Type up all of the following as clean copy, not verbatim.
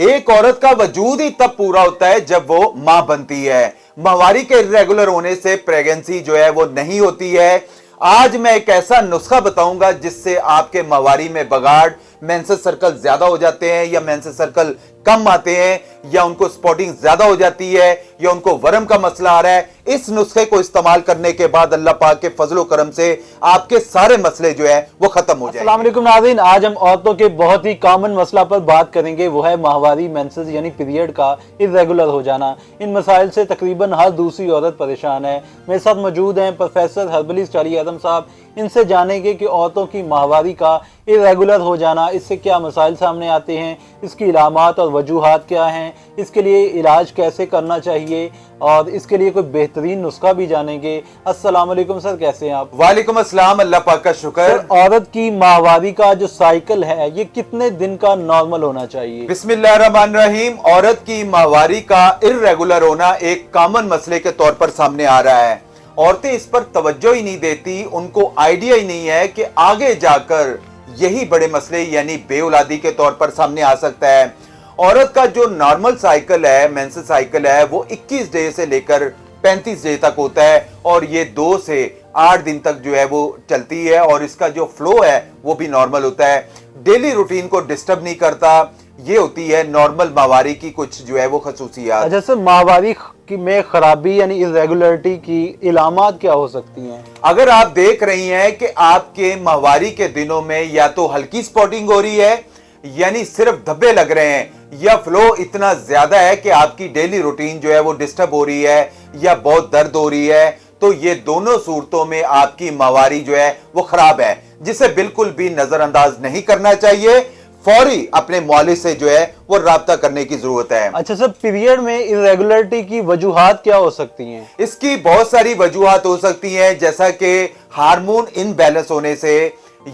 एक औरत का वजूद ही तब पूरा होता है जब वो मां बनती है। माहवारी के इर्रेगुलर होने से प्रेगनेंसी जो है वो नहीं होती है। आज मैं एक ऐसा नुस्खा बताऊंगा जिससे आपके माहवारी में बगाड़, मेंसेस सर्कल ज्यादा हो जाते हैं या मेंसेस सर्कल कम आते हैं या उनको स्पॉटिंग ज्यादा हो जाती है या उनको वर्म का मसला आ रहा है। इस नुस्खे को इस्तेमाल करने के बाद अल्लाह पाक के फजलो करम से आपके सारे मसले जो है वो खत्म हो जाएंगे। अस्सलाम वालेकुम नाज़रीन, आज हम औरतों के बहुत ही कॉमन मसला पर बात करेंगे, वो है माहवारी मेंसेस यानी पीरियड का इर्रेगुलर हो जाना। इन मसाइल से तकरीबन हर दूसरी औरत परेशान है। मेरे साथ मौजूद हैं प्रोफेसर हर्बलिस्ट अली आदम साहब। इनसे जानेंगे कि औरतों की माहवारी का इर्रेगुलर हो जाना, इससे क्या मसाइल सामने आते हैं, इसकी इलामात और वजूहात क्या हैं, इसके लिए इलाज कैसे करना चाहिए और इसके लिए कोई बेहतरीन नुस्खा भी जानेंगे। अस्सलाम वालेकुम सर, कैसे हैं आप? वालेकुम अस्सलाम, अल्लाह पाक का शुक्र। औरत की माहवारी का जो साइकिल है ये कितने दिन का नॉर्मल होना चाहिए? बिस्मिल्लाहिर्रहमानिर्रहीम। औरत की माहवारी का इर्रेगुलर होना एक कॉमन मसले के तौर पर सामने आ रहा है। औरतें इस पर तवज्जो ही नहीं देती, उनको आइडिया ही नहीं है कि आगे जाकर यही बड़े मसले यानी बेऔलादी के तौर पर सामने आ सकता है। औरत का जो नॉर्मल साइकिल है, मेंसेस साइकिल है, वो 21 डे से लेकर 35 डे तक होता है और ये 2 से 8 दिन तक जो है वो चलती है और इसका जो फ्लो है वो भी नॉर्मल होता है, डेली रूटीन को डिस्टर्ब नहीं करता। ये होती है नॉर्मल माहवारी की कुछ जो है वो खसूसियात। जैसे माहवारी में खराबी यानी इर्रेगुलरिटी की इलामात क्या हो सकती हैं? अगर आप देख रही हैं कि आपके माहवारी के दिनों में या तो हल्की स्पॉटिंग हो रही है यानी सिर्फ धब्बे लग रहे हैं या फ्लो इतना ज्यादा है कि आपकी डेली रूटीन जो है वो डिस्टर्ब हो रही है या बहुत दर्द हो रही है, तो ये दोनों सूरतों में आपकी माहवारी जो है वो खराब है, जिसे बिल्कुल भी नजरअंदाज नहीं करना चाहिए। फौरी अपने मौलिक से जो है वो राब्ता करने की जरूरत है। अच्छा सर, पीरियड में इर्रेगुलरिटी की वजूहात क्या हो सकती हैं? इसकी बहुत सारी वजूहात हो सकती हैं, जैसा कि हार्मोन इनबैलेंस होने से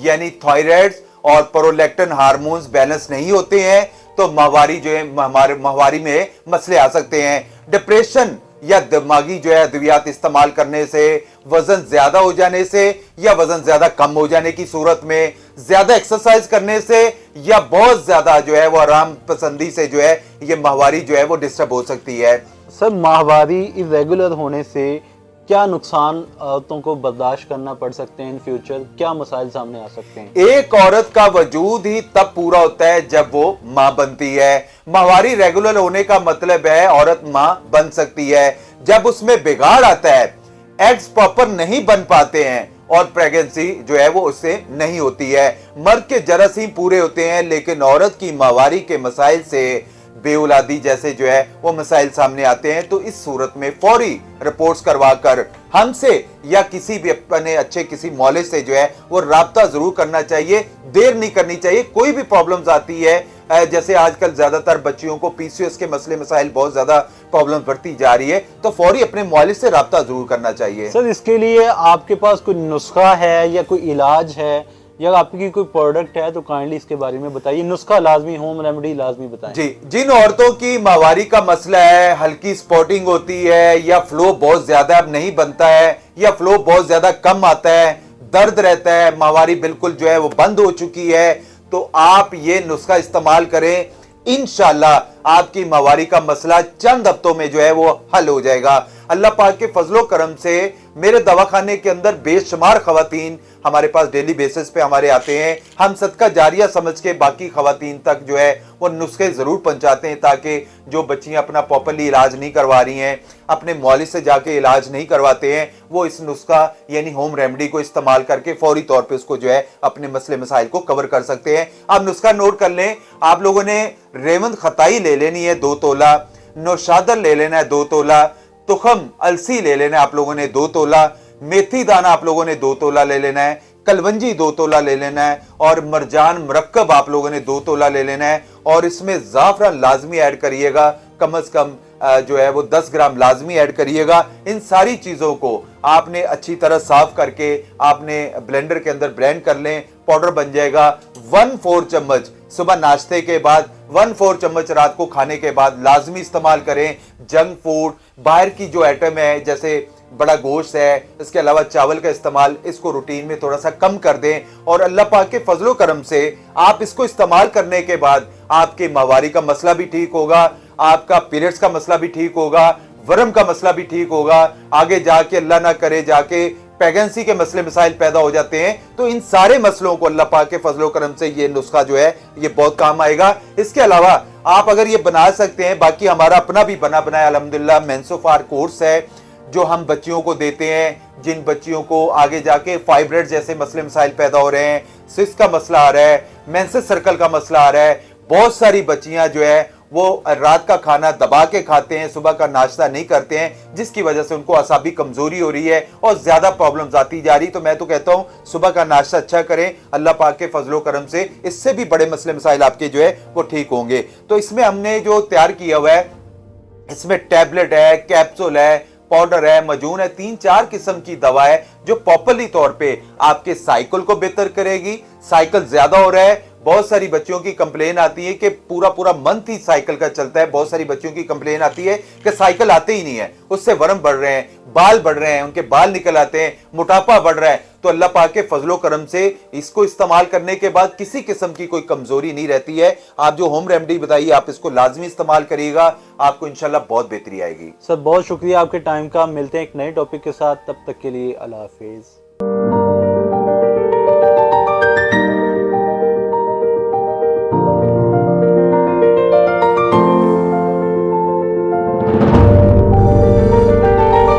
यानी थायराइड और प्रोलैक्टिन हार्मोन्स बैलेंस नहीं होते हैं तो माहवारी जो है हमारे माहवारी में मसले आ सकते हैं। डिप्रेशन या दिमागी जो है अद्वियात इस्तेमाल करने से, वजन ज्यादा हो जाने से या वजन ज्यादा कम हो जाने की सूरत में, ज्यादा एक्सरसाइज करने से या बहुत ज्यादा जो है वो आराम पसंदी से जो है ये माहवारी जो है वो डिस्टर्ब हो सकती है। सर, माहवारी इर्रेगुलर होने से क्या नुकसान औरतों को बर्दाश्त करना पड़ सकते हैं इन फ्यूचर? क्या मसाइल सामने आ सकते हैं? एक औरत का वजूद ही तब पूरा होता है जब वो मां बनती है। माहवारी रेगुलर होने का मतलब है औरत मां बन सकती है। जब उसमें बिगाड़ आता है, एग्स प्रॉपर नहीं बन पाते हैं और प्रेगनेंसी जो है वो उससे नहीं होती है। मर्द के जरासीम पूरे होते हैं लेकिन औरत की माहवारी के मसाइल से बेऔलादी जैसे जो है वो मसाइल सामने आते हैं। तो इस सूरत में फौरी रिपोर्ट्स करवाकर हमसे या किसी भी अपने अच्छे किसी मौले से जो है वो राब्ता जरूर करना चाहिए, देर नहीं करनी चाहिए। कोई भी प्रॉब्लम्स आती है, जैसे आजकल ज्यादातर बच्चियों को पीसीओएस के मसले मसाइल बहुत ज्यादा प्रॉब्लम बढ़ती जा रही है, तो फौरी अपने मौले से राब्ता जरूर करना चाहिए। सर, इसके लिए आपके पास कोई नुस्खा है या कोई इलाज है या आपकी कोई प्रोडक्ट है तो काइंडली इसके बारे में बताइए। नुस्खा लाजमी, होम रेमेडी लाजमी बताएं। जी, जिन औरतों की माहवारी का मसला है, हल्की स्पॉटिंग होती है या फ्लो बहुत ज्यादा अब नहीं बनता है या फ्लो बहुत ज्यादा कम आता है, दर्द रहता है, माहवारी बिल्कुल जो है वो बंद हो चुकी है, तो आप ये नुस्खा इस्तेमाल करें। इंशाअल्लाह आपकी माहवारी का मसला चंद हफ्तों में जो है वो हल हो जाएगा। अल्लाह पाक के फजलो करम से मेरे दवाखाने के अंदर बेशुमार खवातीन हमारे पास डेली बेसिस पे हमारे आते हैं। हम सदका जारिया समझ के बाकी खवातीन तक जो है वो नुस्खे जरूर पहुंचाते हैं ताकि जो बच्चियां अपना प्रॉपरली इलाज नहीं करवा रही हैं, अपने मौलिक से जाके इलाज नहीं करवाते हैं, वो इस नुस्खा यानी होम रेमेडी को इस्तेमाल करके फौरी तौर पे उसको जो है अपने मसले मसाइल को कवर कर सकते हैं। आप नुस्खा नोट कर लें। आप लोगों ने रेवंद खताई ले लेनी है 2 तोला, नौशादर ले लेना है 2 तोला, तुखम अलसी ले लेना है आप लोगों ने 2 तोला, मेथी दाना आप लोगों ने 2 तोला ले लेना है, कलवंजी 2 तोला ले लेना है और मरजान मरकब आप लोगों ने 2 तोला ले लेना है। और इसमें जाफरान लाजमी ऐड करिएगा, कम से कम जो है वो 10 ग्राम लाजमी ऐड करिएगा। इन सारी चीजों को आपने अच्छी तरह साफ करके आपने ब्लेंडर के अंदर ब्लेंड कर लें, पाउडर बन जाएगा। 1/4 चम्मच सुबह नाश्ते के बाद, 1/4 चम्मच रात को खाने के बाद लाजमी इस्तेमाल करें। जंक फूड, बाहर की जो आइटम है जैसे बड़ा गोश्त है, इसके अलावा चावल का इस्तेमाल, इसको रूटीन में थोड़ा सा कम कर दें और अल्लाह पाक के फजलो करम से आप इसको इस्तेमाल करने के बाद आपके माहवारी का मसला भी ठीक होगा, आपका पीरियड्स का मसला भी ठीक होगा, वर्म का मसला भी ठीक होगा। आगे जाके अल्लाह ना करे जाके प्रेगनेंसी के मसले मसाइल पैदा हो जाते हैं, तो इन सारे मसलों को अल्लाह पाक के फजलो करम से ये नुस्खा जो है ये बहुत काम आएगा। इसके अलावा आप अगर ये बना सकते हैं, बाकी हमारा अपना भी बना बनाया अल्हम्दुलिल्लाह मेंसोफार कोर्स है जो हम बच्चियों को देते हैं, जिन बच्चियों को आगे जाके फाइब्रेड जैसे मसले मसाइल पैदा हो रहे हैं, सिस्ट का मसला आ रहा है, मेंसेस सर्कल का मसला आ रहा है। बहुत सारी बच्चियां जो है वो रात का खाना दबा के खाते हैं, सुबह का नाश्ता नहीं करते हैं, जिसकी वजह से उनको असाबी कमजोरी हो रही है और ज्यादा प्रॉब्लम्स आती जा रही। तो मैं तो कहता हूं सुबह का नाश्ता अच्छा करें, अल्लाह पाक के फजलो करम से इससे भी बड़े मसले मसाइल आपके जो है वो ठीक होंगे। तो इसमें हमने जो तैयार किया हुआ है, इसमें टैबलेट है, कैप्सूल है, पाउडर है, मजून है, 3-4 किस्म की दवा है जो प्रॉपरली तौर पे आपके साइकिल को बेहतर करेगी। साइकिल ज्यादा हो रहा है, बहुत सारी बच्चियों की कंप्लेन आती है कि पूरा मंथ ही साइकिल का चलता है। बहुत सारी बच्चियों की कंप्लेन आती है कि साइकिल आते ही नहीं है, उससे वर्म बढ़ रहे हैं, बाल बढ़ रहे हैं, उनके बाल निकल आते हैं, मोटापा बढ़ रहा है। तो अल्लाह पाक के फजलो करम से इसको इस्तेमाल करने के बाद किसी किस्म की कोई कमजोरी नहीं रहती है। आप जो होम रेमेडी बताइए आप इसको लाजमी इस्तेमाल करिएगा, आपको इंशाल्लाह बहुत बेहतरी आएगी। सर बहुत शुक्रिया आपके टाइम का। मिलते हैं एक नए टॉपिक के साथ, तब तक के लिए अल्लाह हाफिज।